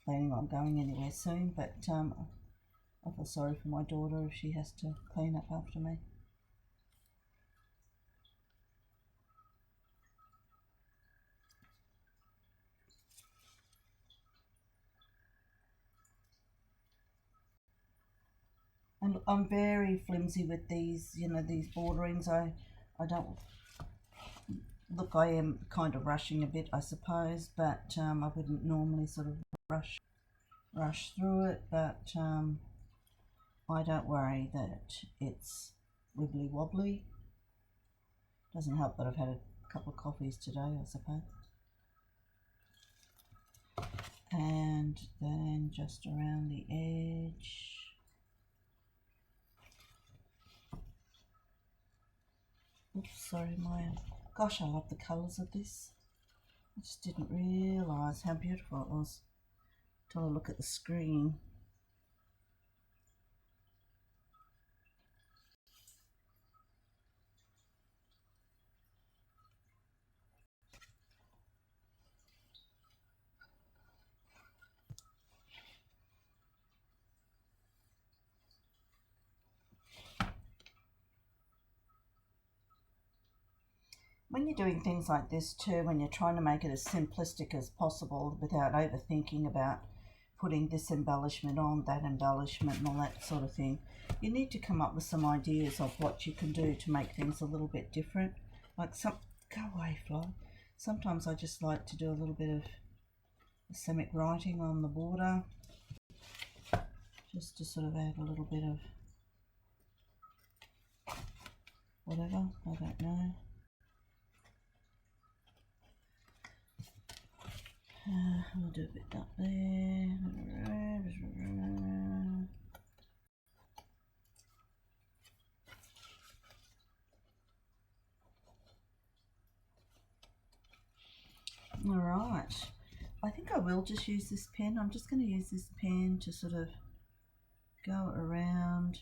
planning on going anywhere soon, but I feel sorry for my daughter if she has to clean up after me. And I'm very flimsy with these, these borderings. I don't look. I am kind of rushing a bit, I suppose, but I wouldn't normally sort of rush through it. But I don't worry that it's wibbly wobbly. Doesn't help that I've had a couple of coffees today, I suppose. And then just around the edge. Oops, sorry, Maya. Gosh, I love the colours of this. I just didn't realise how beautiful it was until I look at the screen. When you're doing things like this too, when you're trying to make it as simplistic as possible without overthinking about putting this embellishment on, that embellishment and all that sort of thing, you need to come up with some ideas of what you can do to make things a little bit different. Like go away, fly. Sometimes I just like to do a little bit of Semitic writing on the border, just to sort of add a little bit of whatever, I don't know. We'll do a bit up there. Alright, I think I will just use this pen. I'm just going to use this pen to sort of go around.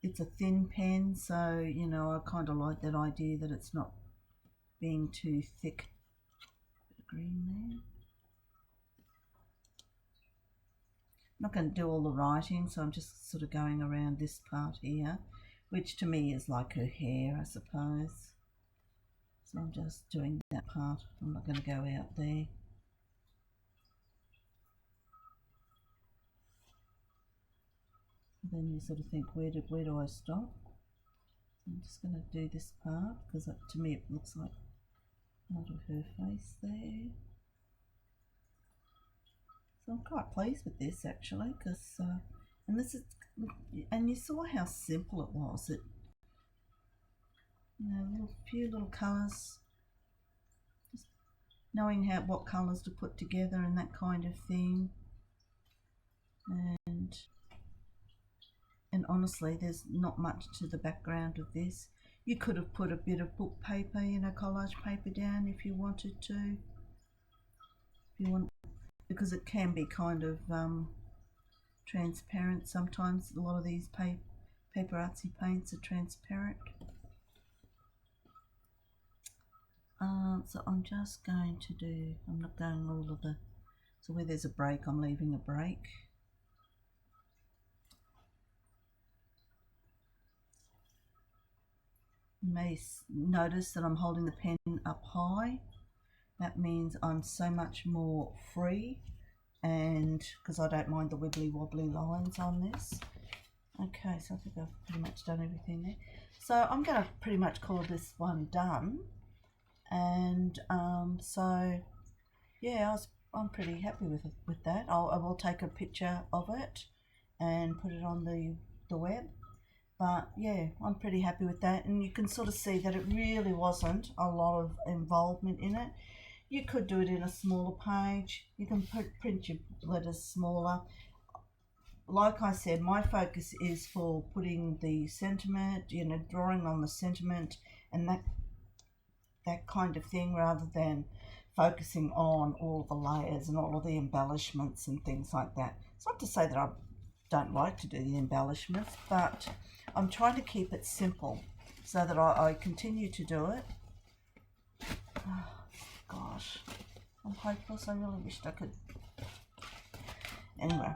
It's a thin pen, so I kind of like that idea that it's not being too thick. Bit of green there. I'm not going to do all the writing, so I'm just sort of going around this part here, which to me is like her hair, I suppose. So I'm just doing that part. I'm not going to go out there. Then you sort of think, where do I stop? I'm just going to do this part because to me it looks like part of her face there. So I'm quite pleased with this actually, because and you saw how simple it was. It, few little colours, just knowing what colours to put together and that kind of thing. And honestly, there's not much to the background of this. You could have put a bit of book paper, collage paper down if you wanted to. Because it can be kind of transparent sometimes. A lot of these paper artsy paints are transparent. So I'm just going to do, I'm not going all of the, so where there's a break, I'm leaving a break. You may notice that I'm holding the pen up high. That means I'm so much more free, and because I don't mind the wibbly wobbly lines on this. Okay, so I think I've pretty much done everything there. So I'm going to pretty much call this one done. And so yeah, I'm pretty happy with that. I will take a picture of it and put it on the web. But yeah, I'm pretty happy with that. And you can sort of see that it really wasn't a lot of involvement in it. You could do it in a smaller page. You can print your letters smaller. Like I said, my focus is for putting the sentiment, drawing on the sentiment and that kind of thing, rather than focusing on all the layers and all of the embellishments and things like that. It's not to say that I don't like to do the embellishments, but I'm trying to keep it simple so that I continue to do it. Oh, gosh, I'm hopeless. I really wished I could. Anyway,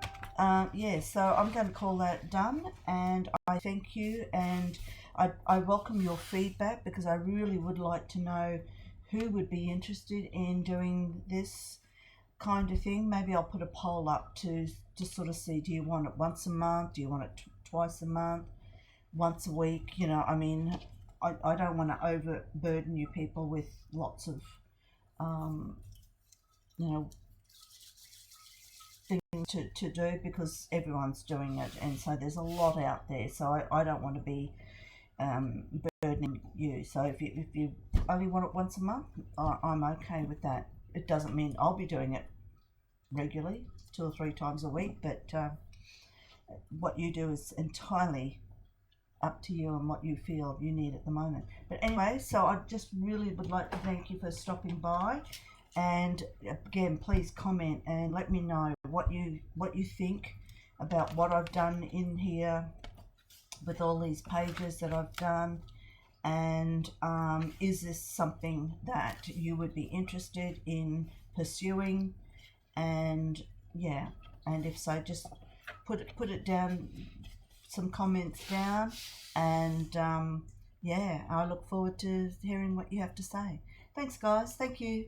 yeah, so I'm going to call that done, and I thank you, and I welcome your feedback, because I really would like to know who would be interested in doing this kind of thing. Maybe I'll put a poll up to sort of see, do you want it once a month? Do you want it twice a month? Once a week? I mean, I don't want to overburden you people with lots of, you know, things to do, because everyone's doing it, and so there's a lot out there, so I don't want to be burdening you. So if you only want it once a month, I'm okay with that. It doesn't mean I'll be doing it regularly 2 or 3 times a week, but what you do is entirely up to you and what you feel you need at the moment. But anyway, so I just really would like to thank you for stopping by, and again, please comment and let me know what you think about what I've done in here with all these pages that I've done, and is this something that you would be interested in pursuing? And yeah, and if so, just put it down, some comments down, and yeah, I look forward to hearing what you have to say. Thanks, guys. Thank you.